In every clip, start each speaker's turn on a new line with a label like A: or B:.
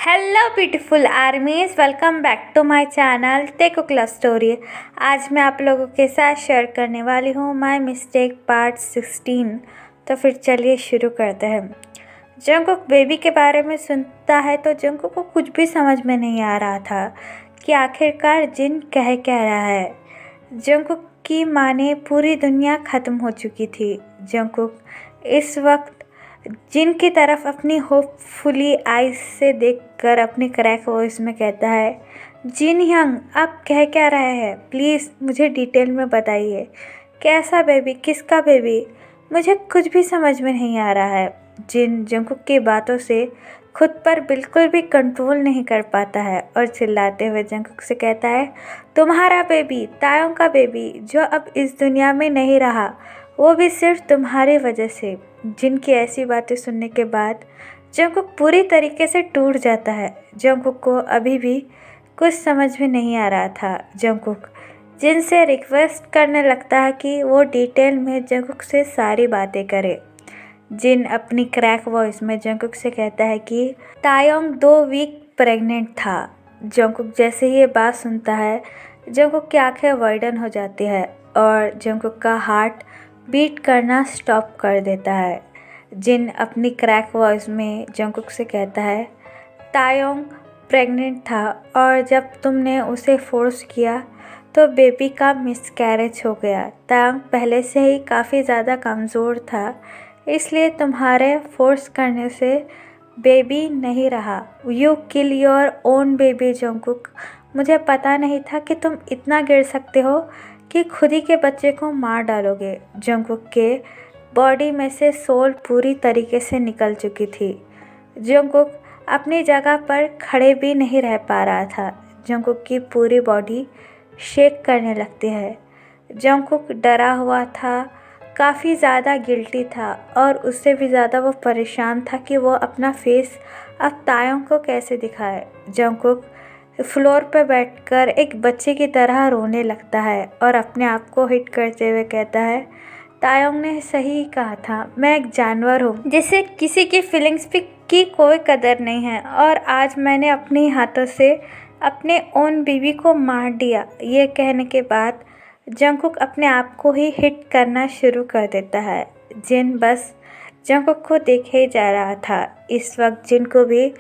A: Hello beautiful armies, welcome back to my channel टेको class story. आज मैं आप लोगों के साथ शेयर करने वाली हूँ माय मिस्टेक पार्ट 16। तो फिर चलिए शुरू करते हैं। जंगकुक बेबी के बारे में सुनता है तो जंगकुक को कुछ भी समझ में नहीं आ रहा था कि आखिरकार जिन कह क्या रहा है। जंगकुक की माने पूरी दुनिया ख़त्म हो चुकी थी। जंगकुक इस वक्त जिन की तरफ अपनी होपफुली आइज से देखकर अपनी क्रैक वॉइस में कहता है, जिन यंग आप कह क्या रहे हैं, प्लीज़ मुझे डिटेल में बताइए। कैसा बेबी, किसका बेबी, मुझे कुछ भी समझ में नहीं आ रहा है। जिन जंगकुक की बातों से खुद पर बिल्कुल भी कंट्रोल नहीं कर पाता है और चिल्लाते हुए जंगकुक से कहता है, तुम्हारा बेबी, तायोंग का बेबी, जो अब इस दुनिया में नहीं रहा, वो भी सिर्फ तुम्हारी वजह से। जिनकी ऐसी बातें सुनने के बाद जंगकुक पूरी तरीके से टूट जाता है। जंगकुक को अभी भी कुछ समझ में नहीं आ रहा था। जंगकुक जिन से रिक्वेस्ट करने लगता है कि वो डिटेल में जंगकुक से सारी बातें करे। जिन अपनी क्रैक वॉइस में जंगकुक से कहता है कि तायोंग 2 वीक प्रेग्नेंट था। जंगकुक जैसे ही ये बात सुनता है, जंगकुक की आंखें वाइडन हो जाती है और जंगकुक का हार्ट बीट करना स्टॉप कर देता है। जिन अपनी क्रैक वॉइस में जंगकुक से कहता है, तायोंग प्रेग्नेंट था और जब तुमने उसे फोर्स किया तो बेबी का मिसकैरेज हो गया। तायोंग पहले से ही काफ़ी ज़्यादा कमज़ोर था, इसलिए तुम्हारे फोर्स करने से बेबी नहीं रहा। You kill your own baby Jungkook. मुझे पता नहीं था कि तुम इतना गिर सकते हो कि खुद ही के बच्चे को मार डालोगे। जंगकुक के बॉडी में से सोल पूरी तरीके से निकल चुकी थी। जंगकुक अपनी जगह पर खड़े भी नहीं रह पा रहा था। जंगकुक की पूरी बॉडी शेक करने लगती है। जंगकुक डरा हुआ था, काफ़ी ज़्यादा गिल्टी था और उससे भी ज़्यादा वो परेशान था कि वो अपना फेस अब तायोंग को कैसे दिखाए। जंगकुक फ्लोर पर बैठकर एक बच्चे की तरह रोने लगता है और अपने आप को हिट करते हुए कहता है, तायोंग ने सही कहा था, मैं एक जानवर हूँ जिसे किसी की फीलिंग्स की कोई कदर नहीं है और आज मैंने अपने हाथों से अपने ओन बीवी को मार दिया। ये कहने के बाद जंगकुक अपने आप को ही हिट करना शुरू कर देता है। जिन बस जंगकुक को देखे जा रहा था। इस वक्त जिन को भी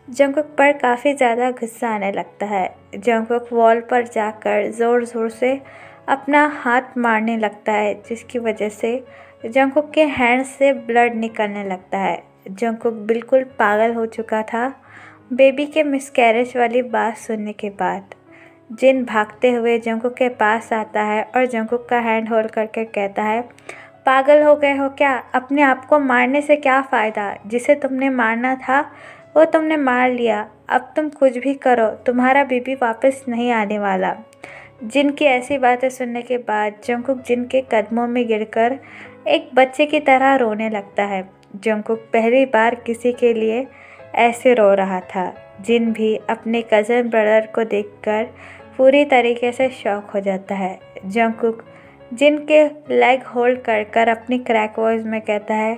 A: जंगकुक पर काफ़ी ज़्यादा गुस्सा आने लगता है। जंगकुक वॉल पर जाकर ज़ोर ज़ोर से अपना हाथ मारने लगता है, जिसकी वजह से जंगकुक के हैंड से ब्लड निकलने लगता है। जंगकुक बिल्कुल पागल हो चुका था बेबी के मिसकैरेज वाली बात सुनने के बाद। जिन भागते हुए जंगकुक के पास आता है और जंगकुक का हैंड होल्ड करके कहता है, पागल हो गए हो क्या? अपने आप को मारने से क्या फ़ायदा? जिसे तुमने मारना था वो तुमने मार लिया। अब तुम कुछ भी करो, तुम्हारा बेबी वापस नहीं आने वाला। जिन की ऐसी बातें सुनने के बाद जंगकुक जिन के कदमों में गिरकर एक बच्चे की तरह रोने लगता है। जंगकुक पहली बार किसी के लिए ऐसे रो रहा था। जिन भी अपने कज़न ब्रदर को देखकर पूरी तरीके से शॉक हो जाता है। जंगकुक जिन के लेग होल्ड कर कर अपनी क्रैक वॉइस में कहता है,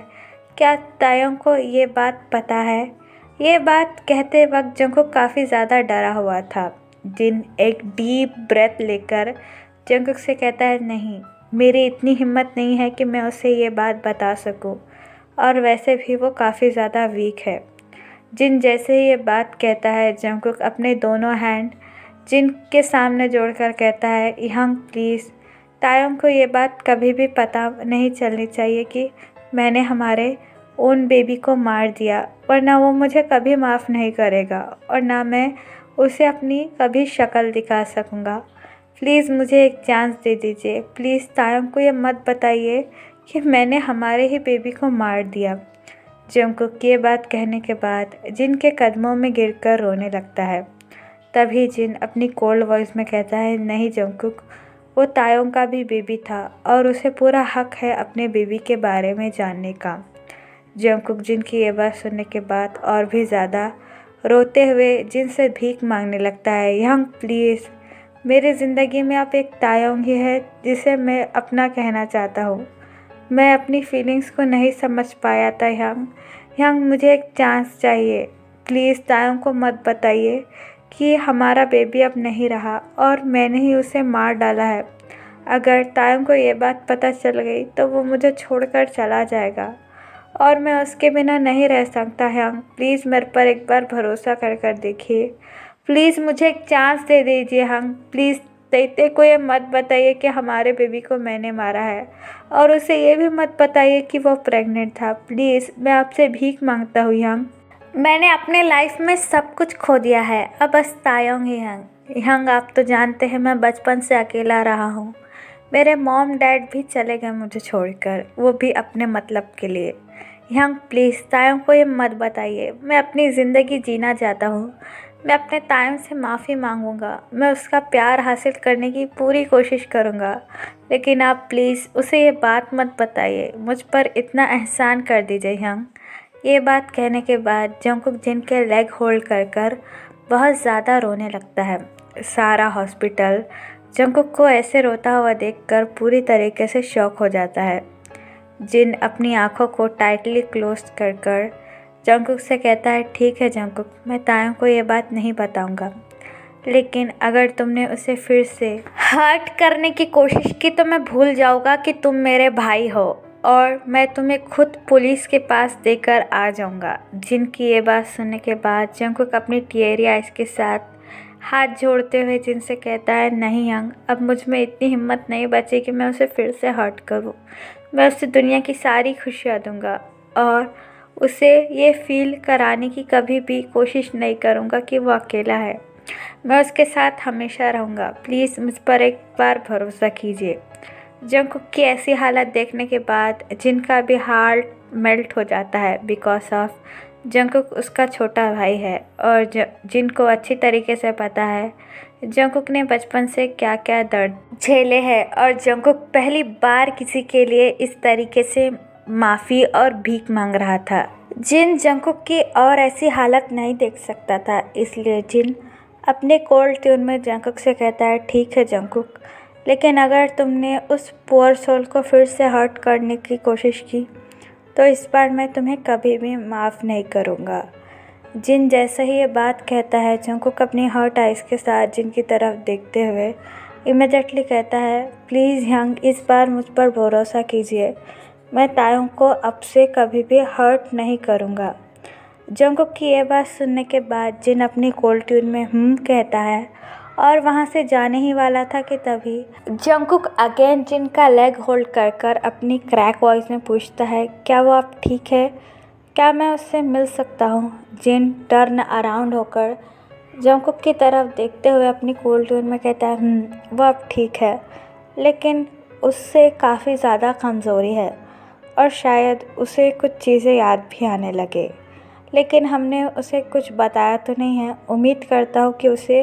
A: क्या तायोंग को ये बात पता है? ये बात कहते वक्त जंगकुक काफ़ी ज़्यादा डरा हुआ था। जिन एक डीप ब्रेथ लेकर जंगकुक से कहता है, नहीं, मेरी इतनी हिम्मत नहीं है कि मैं उसे ये बात बता सकूं, और वैसे भी वो काफ़ी ज़्यादा वीक है। जिन जैसे ही ये बात कहता है, जंगकुक अपने दोनों हैंड जिन के सामने जोड़कर कहता है, यंग प्लीज़, तायोंग को ये बात कभी भी पता नहीं चलनी चाहिए कि मैंने हमारे ओन बेबी को मार दिया, वरना वो मुझे कभी माफ़ नहीं करेगा और ना मैं उसे अपनी कभी शक्ल दिखा सकूँगा। प्लीज़ मुझे एक चांस दे दीजिए। प्लीज़ तायोंग को ये मत बताइए कि मैंने हमारे ही बेबी को मार दिया। जंगकुक की ये बात कहने के बाद जिन के कदमों में गिरकर रोने लगता है। तभी जिन अपनी कोल्ड वॉइस में कहता है, नहीं जंगकुक, वो तायोंग का भी बेबी था और उसे पूरा हक है अपने बेबी के बारे में जानने का। जंगकुक जिन की ये बात सुनने के बाद और भी ज़्यादा रोते हुए जिन से भीख मांगने लगता है, यंग प्लीज़, मेरी ज़िंदगी में अब एक तायोंग ही है जिसे मैं अपना कहना चाहता हूँ। मैं अपनी फीलिंग्स को नहीं समझ पाया था यंग, मुझे एक चांस चाहिए। प्लीज़ तायों को मत बताइए कि हमारा बेबी अब नहीं रहा और मैंने ही उसे मार डाला है। अगर तायों को ये बात पता चल गई तो वो मुझे छोड़कर चला जाएगा और मैं उसके बिना नहीं रह सकता है। प्लीज़ मेरे पर एक बार भरोसा कर कर देखिए। प्लीज़ मुझे एक चांस दे दीजिए हंग। प्लीज़ तैते को ये मत बताइए कि हमारे बेबी को मैंने मारा है और उसे ये भी मत बताइए कि वो प्रेग्नेंट था। प्लीज़ मैं आपसे भीख मांगता हूँ हंग। मैंने अपने लाइफ में सब कुछ खो दिया है, अब बस तायोंग ही हंग। हंग आप तो जानते हैं मैं बचपन से अकेला रहा हूँ। मेरे मॉम डैड भी चले गए मुझे छोड़कर, वो भी अपने मतलब के लिए। यंग प्लीज़ तायों को ये मत बताइए। मैं अपनी ज़िंदगी जीना चाहता हूँ। मैं अपने तायों से माफ़ी मांगूंगा। मैं उसका प्यार हासिल करने की पूरी कोशिश करूँगा, लेकिन आप प्लीज़ उसे ये बात मत बताइए। मुझ पर इतना एहसान कर दीजिए यंग। ये बात कहने के बाद जंगकुक जिन के लेग होल्ड कर कर बहुत ज़्यादा रोने लगता है। सारा हॉस्पिटल जंगकुक को ऐसे रोता हुआ देखकर पूरी तरीके से शॉक हो जाता है। जिन अपनी आंखों को टाइटली क्लोज कर कर जंगकुक से कहता है, ठीक है जंगकुक, मैं तायों को ये बात नहीं बताऊंगा, लेकिन अगर तुमने उसे फिर से हर्ट करने की कोशिश की तो मैं भूल जाऊंगा कि तुम मेरे भाई हो और मैं तुम्हें खुद पुलिस के पास देकर आ जाऊंगा। जिनकी ये बात सुनने के बाद जंगकुक अपनी टीयरी आइज के साथ हाथ जोड़ते हुए जिनसे कहता है, नहीं यंग, अब मुझ में इतनी हिम्मत नहीं बची कि मैं उसे फिर से हर्ट करूं। मैं उसे दुनिया की सारी खुशियां दूंगा और उसे ये फील कराने की कभी भी कोशिश नहीं करूंगा कि वो अकेला है। मैं उसके साथ हमेशा रहूंगा। प्लीज़ मुझ पर एक बार भरोसा कीजिए। जंगकुक की ऐसी हालत देखने के बाद जिनका भी हार्ट मेल्ट हो जाता है, बिकॉज ऑफ जंगकुक उसका छोटा भाई है और जिनको अच्छी तरीके से पता है जंगकुक ने बचपन से क्या क्या दर्द झेले हैं और जंगकुक पहली बार किसी के लिए इस तरीके से माफ़ी और भीख मांग रहा था। जिन जंगकुक की और ऐसी हालत नहीं देख सकता था, इसलिए जिन अपने कोल्ड ट्यून में जंगकुक से कहता है, ठीक है जंगकुक, लेकिन अगर तुमने उस पुअर सोल को फिर से हर्ट करने की कोशिश की तो इस बार मैं तुम्हें कभी भी माफ़ नहीं करूँगा। जिन जैसे ही ये बात कहता है जंगकुक अपनी हर्ट आइज़ के साथ जिन की तरफ देखते हुए इमिडिएटली कहता है, प्लीज़ यंग, इस बार मुझ पर भरोसा कीजिए। मैं तायों को अब से कभी भी हर्ट नहीं करूँगा। जंगकुक की ये बात सुनने के बाद जिन अपनी कोल्ड ट्यून में कहता है और वहाँ से जाने ही वाला था कि तभी जंगकुक अगेन जिन का लेग होल्ड कर कर अपनी क्रैक वॉइस में पूछता है, क्या वो अब ठीक है? क्या मैं उससे मिल सकता हूँ? जिन टर्न अराउंड होकर जंगकुक की तरफ देखते हुए अपनी कोल्ड ट्यून में कहता है, वो अब ठीक है, लेकिन उससे काफ़ी ज़्यादा कमज़ोरी है और शायद उसे कुछ चीज़ें याद भी आने लगे, लेकिन हमने उसे कुछ बताया तो नहीं है। उम्मीद करता हूँ कि उसे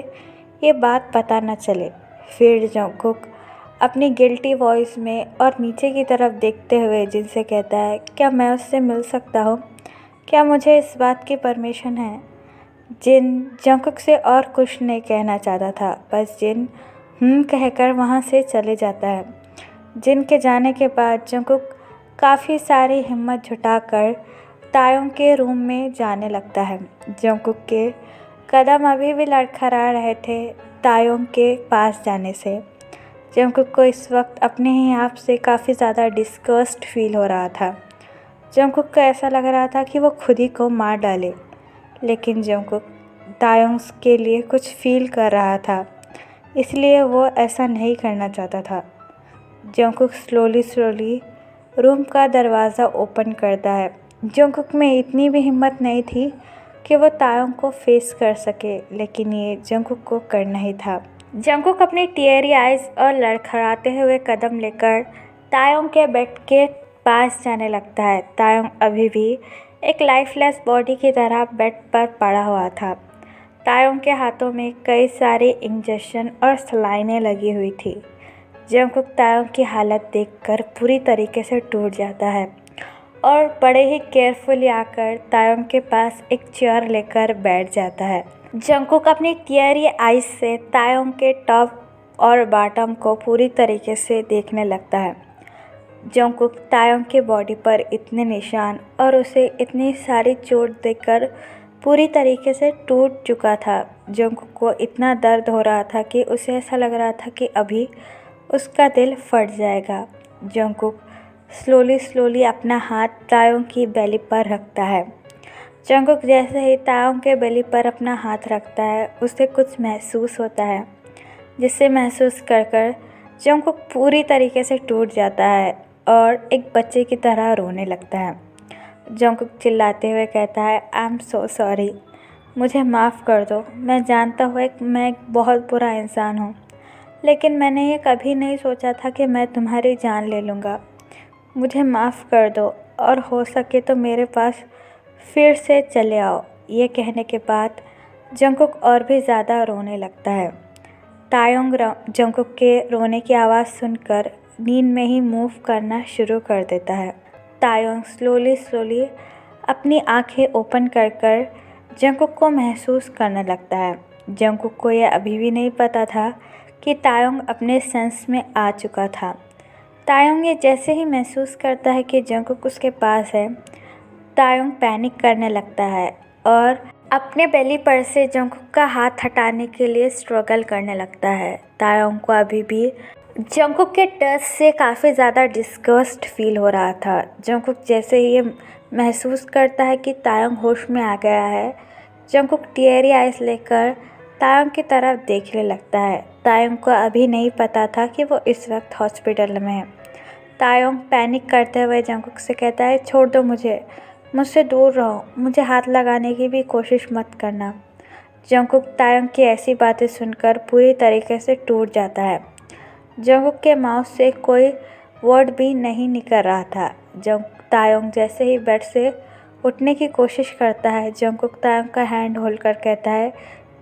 A: ये बात पता न चले। फिर जंगकुक अपनी गिल्टी वॉइस में और नीचे की तरफ देखते हुए जिनसे कहता है, क्या मैं उससे मिल सकता हूँ? क्या मुझे इस बात की परमिशन है? जिन जंगकुक से और कुछ नहीं कहना चाहता था, बस जिन कहकर वहाँ से चले जाता है। जिन के जाने के बाद जंगकुक काफ़ी सारी हिम्मत जुटाकर तायों के रूम में जाने लगता है। जंगकुक के कदम अभी भी लड़खड़ा रहे थे तायों के पास जाने से। जंगकुक को इस वक्त अपने ही आप से काफ़ी ज़्यादा डिस्गस्ट फील हो रहा था। जंगकुक को ऐसा लग रहा था कि वो खुद ही को मार डाले, लेकिन जंगकुक तायों के लिए कुछ फील कर रहा था, इसलिए वो ऐसा नहीं करना चाहता था। जंगकुक स्लोली रूम का दरवाज़ा ओपन करता है। जंगकुक में इतनी भी हिम्मत नहीं थी कि वो तायों को फेस कर सके, लेकिन ये जंगकुक को करना ही था। जंगकुक अपनी टीयरी आइज़ और लड़खड़ाते हुए कदम लेकर तायों के बेड के पास जाने लगता है। तायों अभी भी एक लाइफलेस बॉडी की तरह बेड पर पड़ा हुआ था। तायों के हाथों में कई सारे इंजेक्शन और सलाइनें लगी हुई थी। जंगकुक तायों की हालत देखकर पूरी तरीके से टूट जाता है और बड़े ही केयरफुली आकर तायों के पास एक चेयर लेकर बैठ जाता है। जंगकुक अपनी टीयरी आइज से तायों के टॉप और बॉटम को पूरी तरीके से देखने लगता है। जंगकुक तायों के बॉडी पर इतने निशान और उसे इतनी सारी चोट देखकर पूरी तरीके से टूट चुका था। जंगकुक को इतना दर्द हो रहा था कि उसे ऐसा लग रहा था कि अभी उसका दिल फट जाएगा। जंगकुक स्लोली स्लोली अपना हाथ तायोंग की बेली पर रखता है। जंगकुक जैसे ही तायोंग के बेली पर अपना हाथ रखता है उसे कुछ महसूस होता है, जिसे महसूस कर कर जंगकुक पूरी तरीके से टूट जाता है और एक बच्चे की तरह रोने लगता है। जंगकुक चिल्लाते हुए कहता है, आई एम सो सॉरी, मुझे माफ़ कर दो। मैं जानता हूँ मैं एक बहुत बुरा इंसान हूँ, लेकिन मैंने ये कभी नहीं सोचा था कि मैं तुम्हारी जान ले लूँगा। मुझे माफ़ कर दो और हो सके तो मेरे पास फिर से चले आओ। ये कहने के बाद जंगकुक और भी ज़्यादा रोने लगता है। तायोंग जंगकुक के रोने की आवाज़ सुनकर नींद में ही मूव करना शुरू कर देता है। तायोंग स्लोली स्लोली अपनी आंखें ओपन कर कर जंगकुक को महसूस करने लगता है। जंगकुक को यह अभी भी नहीं पता था कि तायोंग अपने सेंस में आ चुका था। तायोंग ये जैसे ही महसूस करता है कि जंगकुक उसके पास है, तायोंग पैनिक करने लगता है और अपने बेली पर से जंगकुक का हाथ हटाने के लिए स्ट्रगल करने लगता है। तायोंग को अभी भी जंगकुक के टच से काफ़ी ज़्यादा डिस्गस्ट फील हो रहा था। जंगकुक जैसे ही ये महसूस करता है कि तायोंग होश में आ गया है, जंगकुक टीयरी आइज लेकर तायोंग की तरफ देखने लगता है। तायोंग को अभी नहीं पता था कि वो इस वक्त हॉस्पिटल में है। तायोंग पैनिक करते हुए जंगकुक से कहता है, छोड़ दो मुझे, मुझसे दूर रहो, मुझे हाथ लगाने की भी कोशिश मत करना। जंगकुक तायोंग की ऐसी बातें सुनकर पूरी तरीके से टूट जाता है। जंगकुक के माउथ से कोई वर्ड भी नहीं निकल रहा था। तायोंग जैसे ही बेड से उठने की कोशिश करता है, जंगकुक तायोंग का हैंड होल्ड कर कहता है,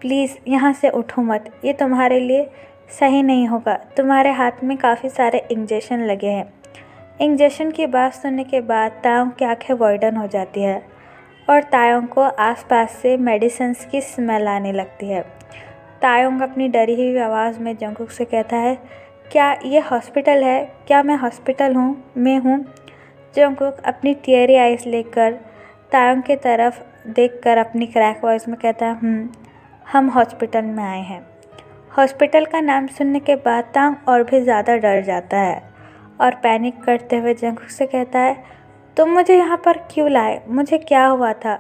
A: प्लीज़ यहाँ से उठो मत, ये तुम्हारे लिए सही नहीं होगा। तुम्हारे हाथ में काफ़ी सारे इंजेक्शन लगे हैं। इंजेक्शन की बात सुनने के बाद तायोंग की आंखें वाइडन हो जाती है और तायोंग को आसपास से मेडिसिन्स की स्मेल आने लगती है। तायोंग अपनी डरी हुई आवाज़ में जंगकुक से कहता है, क्या ये हॉस्पिटल है? क्या मैं हॉस्पिटल में हूँ? जंगकुक अपनी टीयरी आइज लेकर तायोंग की तरफ देखकर अपनी क्रैक वॉइस में कहता है, हम हॉस्पिटल में आए हैं। हॉस्पिटल का नाम सुनने के बाद तायोंग और भी ज़्यादा डर जाता है और पैनिक करते हुए जंगकुक से कहता है, तुम मुझे यहाँ पर क्यों लाए? मुझे क्या हुआ था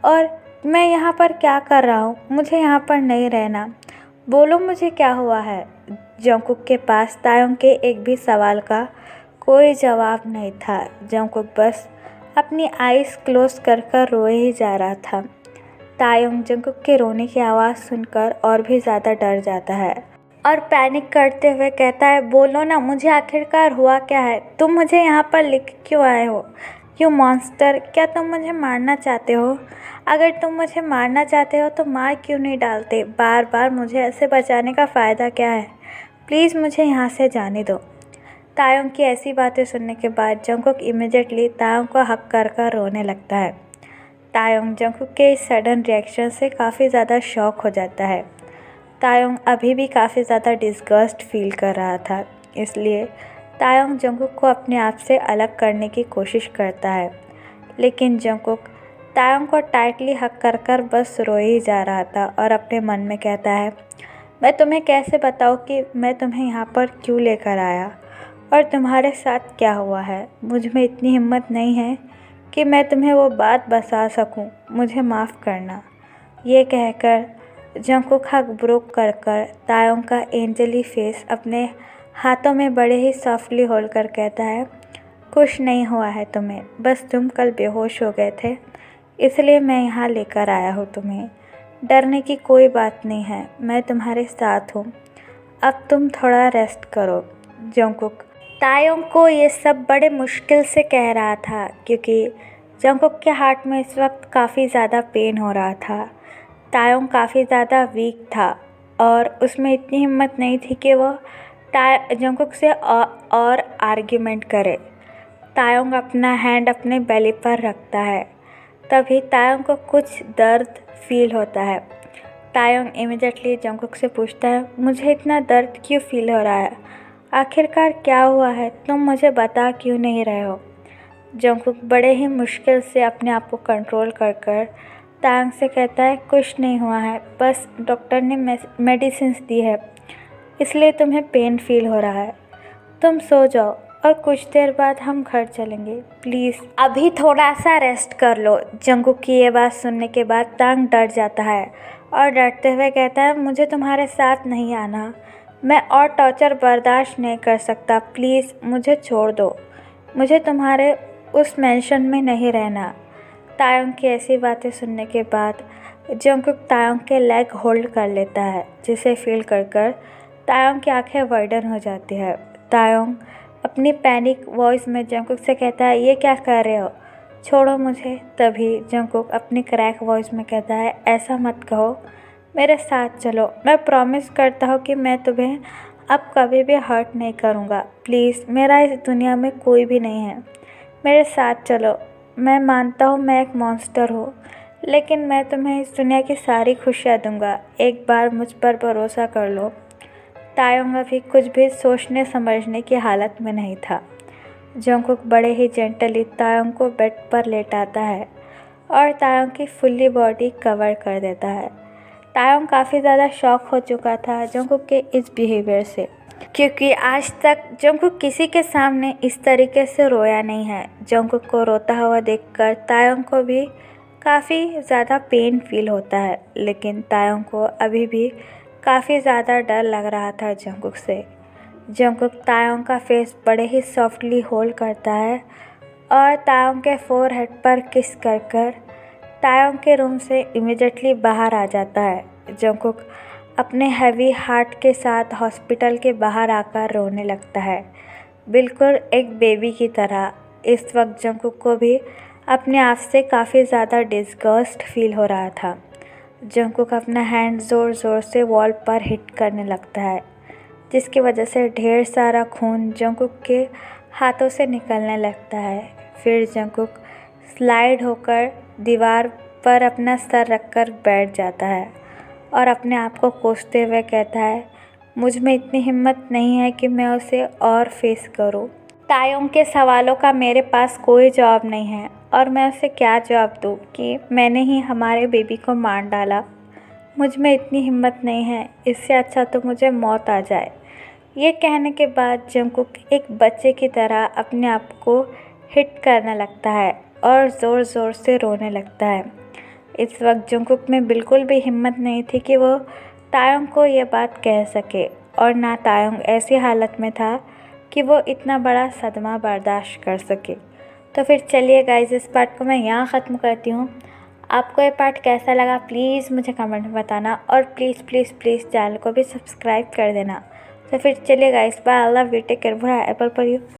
A: और मैं यहाँ पर क्या कर रहा हूँ? मुझे यहाँ पर नहीं रहना। बोलो मुझे क्या हुआ है? जंगकुक के पास तायोंग के एक भी सवाल का कोई जवाब नहीं था। जंगकुक बस अपनी आइज़ क्लोज कर कर रोए ही जा रहा था। तायोंग जंगकुक के रोने की आवाज़ सुनकर और भी ज़्यादा डर जाता है और पैनिक करते हुए कहता है, बोलो ना, मुझे आखिरकार हुआ क्या है? तुम मुझे यहाँ पर लेके क्यों आए हो? यू मॉन्स्टर, क्या तुम मुझे मारना चाहते हो? अगर तुम मुझे मारना चाहते हो तो मार क्यों नहीं डालते? बार बार मुझे ऐसे बचाने का फ़ायदा क्या है? प्लीज़ मुझे यहाँ से जाने दो। तायोंग की ऐसी बातें सुनने के बाद जंगकुक इमीडिएटली तायोंग को हक कर कर रोने लगता है। तायोंग जंगकुक के इस सडन रिएक्शन से काफ़ी ज़्यादा शॉक हो जाता है। तायोंग अभी भी काफ़ी ज़्यादा डिस्गस्ट फील कर रहा था, इसलिए तायोंग जंगकुक को अपने आप से अलग करने की कोशिश करता है, लेकिन जंगकुक तायोंग को टाइटली हक कर कर बस रोए ही जा रहा था और अपने मन में कहता है, मैं तुम्हें कैसे बताऊं कि मैं तुम्हें यहाँ पर क्यों लेकर आया और तुम्हारे साथ क्या हुआ है। मुझ में इतनी हिम्मत नहीं है कि मैं तुम्हें वो बात बता सकूं। मुझे माफ़ करना। ये कहकर जंगकुक हक ब्रोक कर कर तायोंग का एंजली फेस अपने हाथों में बड़े ही सॉफ्टली होल्ड कर कहता है, कुछ नहीं हुआ है तुम्हें, बस तुम कल बेहोश हो गए थे, इसलिए मैं यहाँ लेकर आया हूँ तुम्हें। डरने की कोई बात नहीं है, मैं तुम्हारे साथ हूँ। अब तुम थोड़ा रेस्ट करो। जंगकुक तायोंग को ये सब बड़े मुश्किल से कह रहा था क्योंकि जंगकुक के हार्ट में इस वक्त काफ़ी ज़्यादा पेन हो रहा था। तायोंग काफ़ी ज़्यादा वीक था और उसमें इतनी हिम्मत नहीं थी कि वो जंगकुक से और आर्ग्यूमेंट करे। तायोंग अपना हैंड अपने बेली पर रखता है, तभी तायोंग को कुछ दर्द फील होता है। तायोंग इमीडिएटली जंगकुक से पूछता है, मुझे इतना दर्द क्यों फील हो रहा है? आखिरकार क्या हुआ है? तुम मुझे बता क्यों नहीं रहे हो? जंगकुक बड़े ही मुश्किल से अपने आप को कंट्रोल कर कर तायंग से कहता है कुछ नहीं हुआ है, बस डॉक्टर ने मेडिसिन्स दी है, इसलिए तुम्हें पेन फील हो रहा है। तुम सो जाओ और कुछ देर बाद हम घर चलेंगे, प्लीज़ अभी थोड़ा सा रेस्ट कर लो। जंगकुक की ये बात सुनने के बाद तायंग डर जाता है और डरते हुए कहता है मुझे तुम्हारे साथ नहीं आना, मैं और टॉर्चर बर्दाश्त नहीं कर सकता, प्लीज़ मुझे छोड़ दो, मुझे तुम्हारे उस मेंशन में नहीं रहना। तायंग की ऐसी बातें सुनने के बाद जंगकुक तायंग के लेग होल्ड कर लेता है, जिसे फील कर कर तायंग की आंखें वाइडन हो जाती है। तायंग अपनी पैनिक वॉइस में जंगकुक से कहता है ये क्या कर रहे हो, छोड़ो मुझे। तभी जंगकुक अपनी क्रैक वॉइस में कहता है ऐसा मत कहो, मेरे साथ चलो, मैं प्रॉमिस करता हूँ कि मैं तुम्हें अब कभी भी हर्ट नहीं करूँगा, प्लीज़ मेरा इस दुनिया में कोई भी नहीं है, मेरे साथ चलो। मैं मानता हूँ मैं एक मॉन्स्टर हूँ, लेकिन मैं तुम्हें इस दुनिया की सारी खुशियाँ दूँगा, एक बार मुझ पर भरोसा कर लो। तायंग अभी कुछ भी सोचने समझने की हालत में नहीं था। जंगकुक बड़े ही जेंटली तायंग को बेड पर लेटाता है और तायंग की फुल्ली बॉडी कवर कर देता है। तायंग काफ़ी ज़्यादा शॉक हो चुका था जंगकुक के इस बिहेवियर से, क्योंकि आज तक जंगकुक किसी के सामने इस तरीके से रोया नहीं है। जंगकुक को रोता हुआ देखकर तायंग को भी काफ़ी ज़्यादा पेन फील होता है, लेकिन तायंग को अभी भी काफ़ी ज़्यादा डर लग रहा था जंगकुक से। जंगकुक तायंग का फेस बड़े ही सॉफ्टली होल्ड करता है और तायंग के फोरहेड पर किस कर कर तायंग के रूम से इमीडिएटली बाहर आ जाता है। जंगकुक अपने हैवी हार्ट के साथ हॉस्पिटल के बाहर आकर रोने लगता है, बिल्कुल एक बेबी की तरह। इस वक्त जंगकुक को भी अपने आप से काफ़ी ज़्यादा डिस्गस्ट फील हो रहा था। जंगकुक अपना हैंड ज़ोर ज़ोर से वॉल पर हिट करने लगता है, जिसकी वजह से ढेर सारा खून जंगकुक के हाथों से निकलने लगता है। फिर जंगकुक स्लाइड होकर दीवार पर अपना सर रखकर बैठ जाता है और अपने आप को कोसते हुए कहता है मुझ में इतनी हिम्मत नहीं है कि मैं उसे और फेस करूं। तायंग के सवालों का मेरे पास कोई जवाब नहीं है और मैं उसे क्या जवाब दूं कि मैंने ही हमारे बेबी को मार डाला। मुझ में इतनी हिम्मत नहीं है, इससे अच्छा तो मुझे मौत आ जाए। ये कहने के बाद जंगकुक एक बच्चे की तरह अपने आप को हिट करने लगता है और ज़ोर ज़ोर से रोने लगता है। इस वक्त जंगकुक में बिल्कुल भी हिम्मत नहीं थी कि वो तायंग को ये बात कह सके, और ना तायंग ऐसी हालत में था कि वो इतना बड़ा सदमा बर्दाश्त कर सके। तो फिर चलिए गाइस, इस पार्ट को मैं यहाँ ख़त्म करती हूँ। आपको ये पार्ट कैसा लगा प्लीज़ मुझे कमेंट में बताना, और प्लीज़ प्लीज़ प्लीज़ चैनल को भी सब्सक्राइब कर देना। तो फिर चलिए guys, bye, I love you, take care, bye, apple for you.